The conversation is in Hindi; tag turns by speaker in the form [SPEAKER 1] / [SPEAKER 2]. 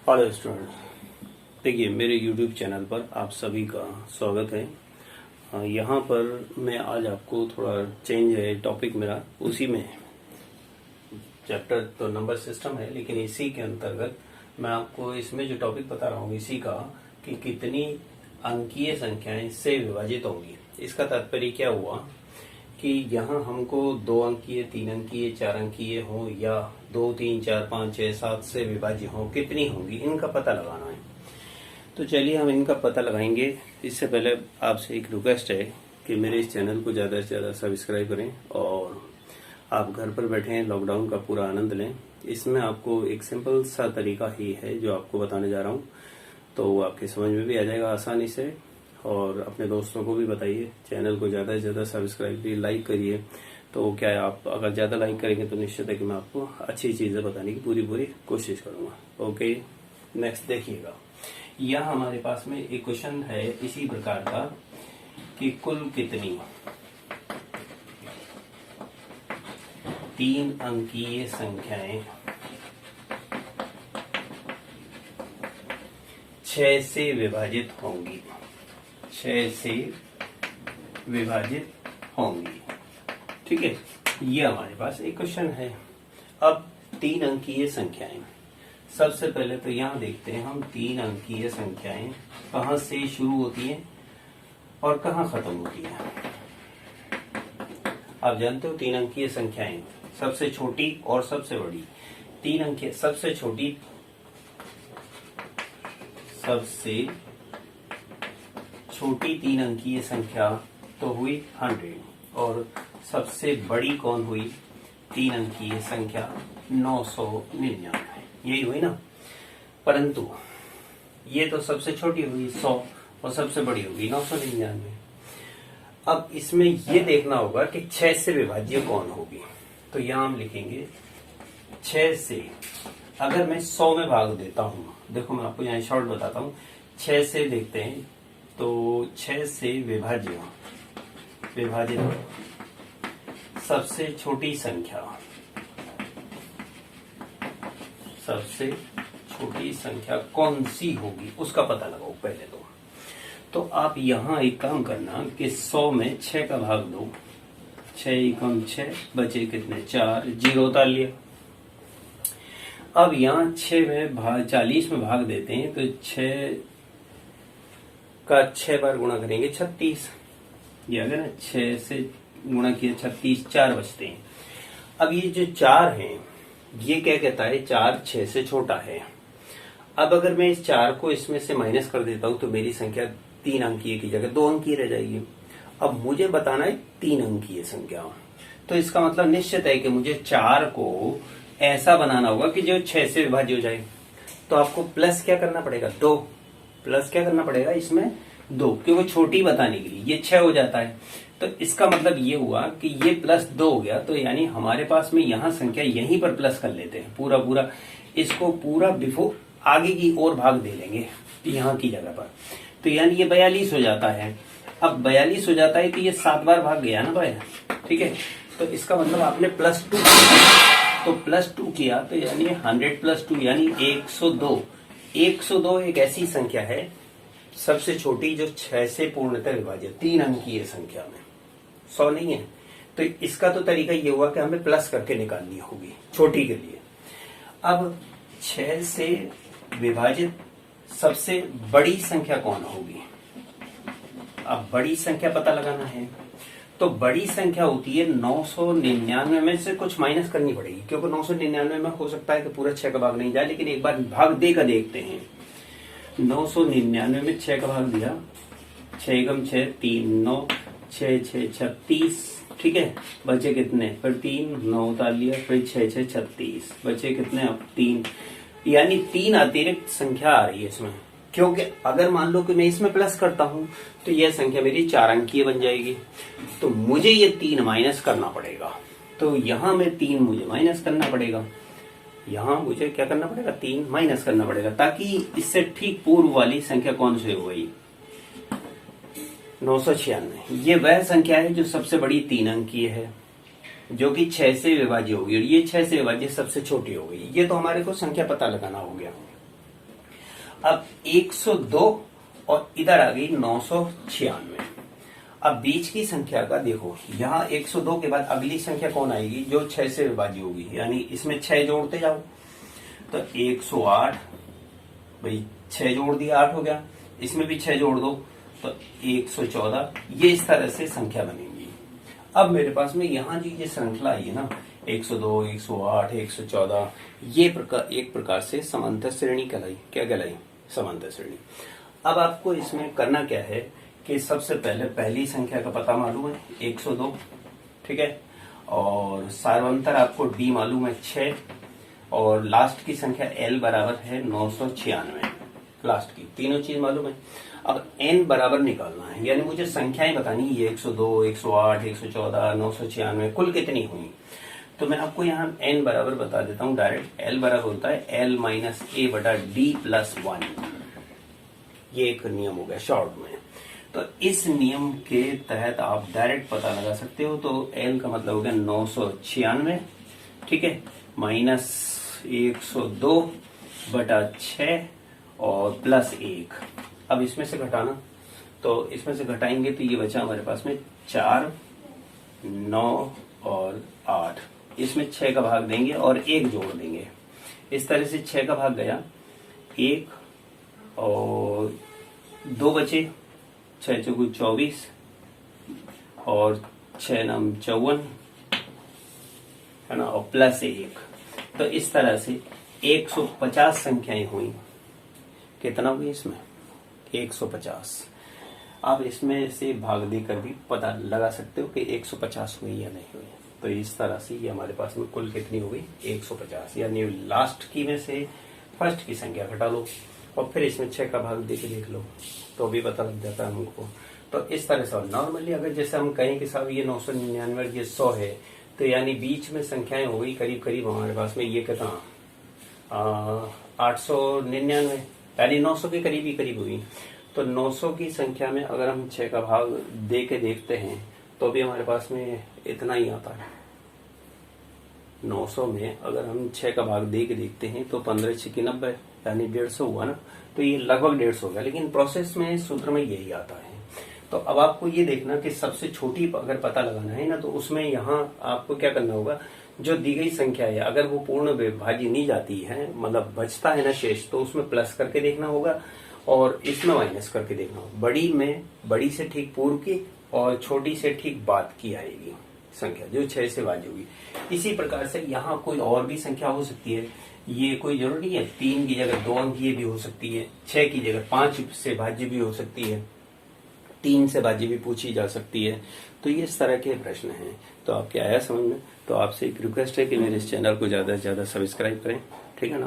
[SPEAKER 1] हेलो स्टूडेंट्स, देखिए मेरे YouTube चैनल पर आप सभी का स्वागत है। यहाँ पर मैं आज आपको थोड़ा चेंज है टॉपिक मेरा, उसी में चैप्टर तो नंबर सिस्टम है, लेकिन इसी के अंतर्गत मैं आपको इसमें जो टॉपिक बता रहा हूँ इसी का कि कितनी अंकीय संख्याएं इससे विभाजित होंगी। इसका तात्पर्य क्या हुआ कि यहाँ हमको 2 अंकीय, 3 अंकीय, 4 अंकीय हो या 2, 3, 4, 5, 6, 7 से विभाज्य हो, कितनी होंगी इनका पता लगाना है। तो चलिए हम इनका पता लगाएंगे। इससे पहले आपसे एक रिक्वेस्ट है कि मेरे इस चैनल को ज़्यादा से ज़्यादा सब्सक्राइब करें और आप घर पर बैठे हैं, लॉकडाउन का पूरा आनंद लें। इसमें आपको एक सिंपल सा तरीका ही है जो आपको बताने जा रहा हूँ, तो वो आपके समझ में भी आ जाएगा आसानी से। और अपने दोस्तों को भी बताइए, चैनल को ज़्यादा से ज़्यादा सब्सक्राइब करिए, लाइक करिए। तो क्या है, आप अगर ज़्यादा लाइक करेंगे तो निश्चित है कि मैं आपको अच्छी चीज़ें बताने की पूरी कोशिश करूँगा। ओके, नेक्स्ट देखिएगा। यह हमारे पास में एक क्वेश्चन है इसी प्रकार का कि कुल कितनी 3 अंकीय संख्याएं 6 से विभाजित होंगी, 6 से विभाजित होंगी। ठीक है, ये हमारे पास एक क्वेश्चन है। अब 3 अंकीय संख्याएं, सबसे पहले तो यहां देखते हैं हम 3 अंकीय संख्याएं कहां से शुरू होती हैं और कहां खत्म होती हैं। आप जानते हो 3 अंकीय संख्याएं सबसे छोटी और सबसे बड़ी। 3 अंकीय सबसे छोटी, सबसे छोटी 3 अंकीय संख्या तो हुई 100 और सबसे बड़ी कौन हुई 3 अंकीय संख्या 999, यही हुई ना। परंतु ये तो सबसे छोटी हुई 100 और सबसे बड़ी होगी 999। अब इसमें ये देखना होगा कि 6 से विभाज्य कौन होगी। तो यहां हम लिखेंगे 6 से, अगर मैं 100 में भाग देता हूं, देखो मैं आपको यहाँ शॉर्ट बताता हूं। 6 से देखते हैं तो 6 से विभाजित सबसे छोटी संख्या, सबसे छोटी संख्या कौन सी होगी उसका पता लगाओ पहले तो आप यहां एक काम करना कि 100 में 6 का भाग दो, 6 एकम 6, बचे कितने 4, 0 उतार लिया। अब यहाँ 6 में 40 में भाग देते हैं तो 6 का 6 बार गुणा करेंगे 36, ये अगर ना 6 से गुणा किया 36, 4 बचते हैं। अब ये जो 4 हैं ये क्या कहता है, 4 6 से छोटा है। अब अगर मैं इस 4 को इसमें से माइनस कर देता हूं तो मेरी संख्या 3 अंकीय की जगह 2 अंकीय रह जाएगी। अब मुझे बताना है 3 अंकीय संख्या, तो इसका मतलब निश्चित है कि मुझे 4 को ऐसा बनाना होगा कि जो 6 से विभाज्य हो जाए। तो आपको प्लस क्या करना पड़ेगा, 2 प्लस क्या करना पड़ेगा इसमें 2, क्योंकि छोटी बताने के लिए ये 6 हो जाता है। तो इसका मतलब ये हुआ कि ये प्लस 2 हो गया, तो यानी हमारे पास में यहाँ संख्या यहीं पर प्लस कर लेते हैं पूरा इसको पूरा बिफोर आगे की ओर भाग दे लेंगे यहाँ की जगह पर। तो यानी ये 42 हो जाता है। अब 42 हो जाता है तो ये 7 बार भाग गया ना भाई, ठीक है। तो इसका मतलब आपने +2, तो +2 किया तो यानी 100 + 2 यानी 102। 102 एक ऐसी संख्या है सबसे छोटी जो 6 से पूर्णतः विभाजित 3 अंकीय संख्या में, 100 नहीं है। तो इसका तो तरीका ये हुआ कि हमें प्लस करके निकालनी होगी छोटी के लिए। अब 6 से विभाजित सबसे बड़ी संख्या कौन होगी, अब बड़ी संख्या पता लगाना है। तो बड़ी संख्या होती है 999 में से कुछ माइनस करनी पड़ेगी, क्योंकि 999 में हो सकता है कि पूरा 6 का भाग नहीं जाए, लेकिन एक बार भाग देकर देखते हैं। 999 में 6 का भाग दिया, 6 एकम 6, 3 9, 6 6 36, ठीक है। बचे कितने, फिर 3 9 उतार लिया, फिर 6 6 36, बचे कितने अब 3, यानी 3 अतिरिक्त संख्या आ रही है इसमें। क्योंकि अगर मान लो कि मैं इसमें प्लस करता हूं तो यह संख्या मेरी 4 अंकीय बन जाएगी, तो मुझे ये 3 माइनस करना पड़ेगा। तो यहां में 3 मुझे माइनस करना पड़ेगा, यहां मुझे क्या करना पड़ेगा, 3 माइनस करना पड़ेगा, ताकि इससे ठीक पूर्व वाली संख्या कौन सी हो गई 996। ये वह संख्या है जो सबसे बड़ी 3 अंकीय है, जो कि 6 से विभाज्य होगी, और ये 6 से विभाज्य सबसे छोटी हो गई। ये तो हमारे को संख्या पता लगाना हो गया। अब 102 और इधर आ गई 996। अब बीच की संख्या का देखो, यहाँ 102 के बाद अगली संख्या कौन आएगी जो 6 से विभाज्य होगी, यानी इसमें 6 जोड़ते जाओ तो 108, भाई 6 जोड़ दिया 8 हो गया, इसमें भी 6 जोड़ दो तो 114। ये इस तरह से संख्या बनेगी। अब मेरे पास में यहाँ जी ये श्रृंखला आई है ना, 102, 108, 114, ये एक प्रकार से समांतर श्रेणी कहलाई। क्या कहलाई? समांतर श्रेणी। अब आपको इसमें करना क्या है कि सबसे पहले पहली संख्या का पता मालूम है 102, ठीक है, और सार्वंतर आपको डी मालूम है 6, और लास्ट की संख्या एल बराबर है 996, लास्ट की तीनों चीज मालूम है। अब एन बराबर निकालना है, यानी मुझे संख्याएं बतानी है, 102, 108, 114, 996 कुल कितनी हुई। तो मैं आपको यहाँ एन बराबर बता देता हूँ डायरेक्ट। एल बराबर होता है एल माइनस ए बटा डी प्लस 1। ये एक नियम हो गया शॉर्ट में। तो इस नियम के तहत आप डायरेक्ट पता लगा सकते हो। तो एल का मतलब हो गया 996, ठीक है, माइनस 102 बटा 6 और प्लस 1। अब इसमें से घटाना, तो इसमें से घटाएंगे तो ये बचा हमारे पास में 4, 9 और 8। इसमें 6 का भाग देंगे और 1 जोड़ देंगे। इस तरह से 6 का भाग गया, 1 और 2 बचे, 6 चौगु 24 और 6 नाम 54, है ना, और प्लस 1। तो इस तरह से 150 संख्याएं हुई। कितना हुई इसमें? 150। आप इसमें से भाग देकर भी पता लगा सकते हो कि 150 हुई या नहीं हुई। तो इस तरह से ये हमारे पास में कुल कितनी हो गई? 150। यानी लास्ट की में से फर्स्ट की संख्या घटा लो और फिर इसमें 6 का भाग देके देख लो तो भी पता लग जाता है हमको। तो इस तरह से नॉर्मली अगर जैसे हम कहें कि साहब ये 999 ये 100 है, तो यानी बीच में संख्याएं हो गई करीब करीब हमारे पास में ये कितना 899, यानी 900 के करीब ही करीब हुई। तो 900 की संख्या में अगर हम 6 का भाग दे के देखते हैं तो भी हमारे पास में इतना ही आता है। 900 में अगर हम 6 का भाग दे के देखते हैं तो 15 6 90, यानी 150 हुआ ना। तो ये लगभग 150 हो गया, लेकिन प्रोसेस में सूत्र में यही आता है। तो अब आपको ये देखना कि सबसे छोटी अगर पता लगाना है ना, तो उसमें यहाँ आपको क्या करना होगा, जो दी गई संख्या है अगर वो पूर्ण विभाज्य नहीं जाती है, मतलब बचता है ना शेष, तो उसमें प्लस करके देखना होगा और इसमें माइनस करके देखना होगा। बड़ी में बड़ी से ठीक पूर्व की और छोटी से ठीक बाद की आएगी संख्या जो 6 से भाज्य होगी। इसी प्रकार से यहाँ कोई और भी संख्या हो सकती है। ये कोई जरूरी है 3 की जगह 2 अंकीय भी हो सकती है, 6 की जगह 5 से भाज्य भी हो सकती है, 3 से भाज्य भी पूछी जा सकती है। तो ये इस तरह के प्रश्न हैं। तो आपके आया समझ में? तो आपसे एक रिक्वेस्ट है कि मेरे इस चैनल को ज्यादा से ज्यादा सब्सक्राइब करें, ठीक है ना।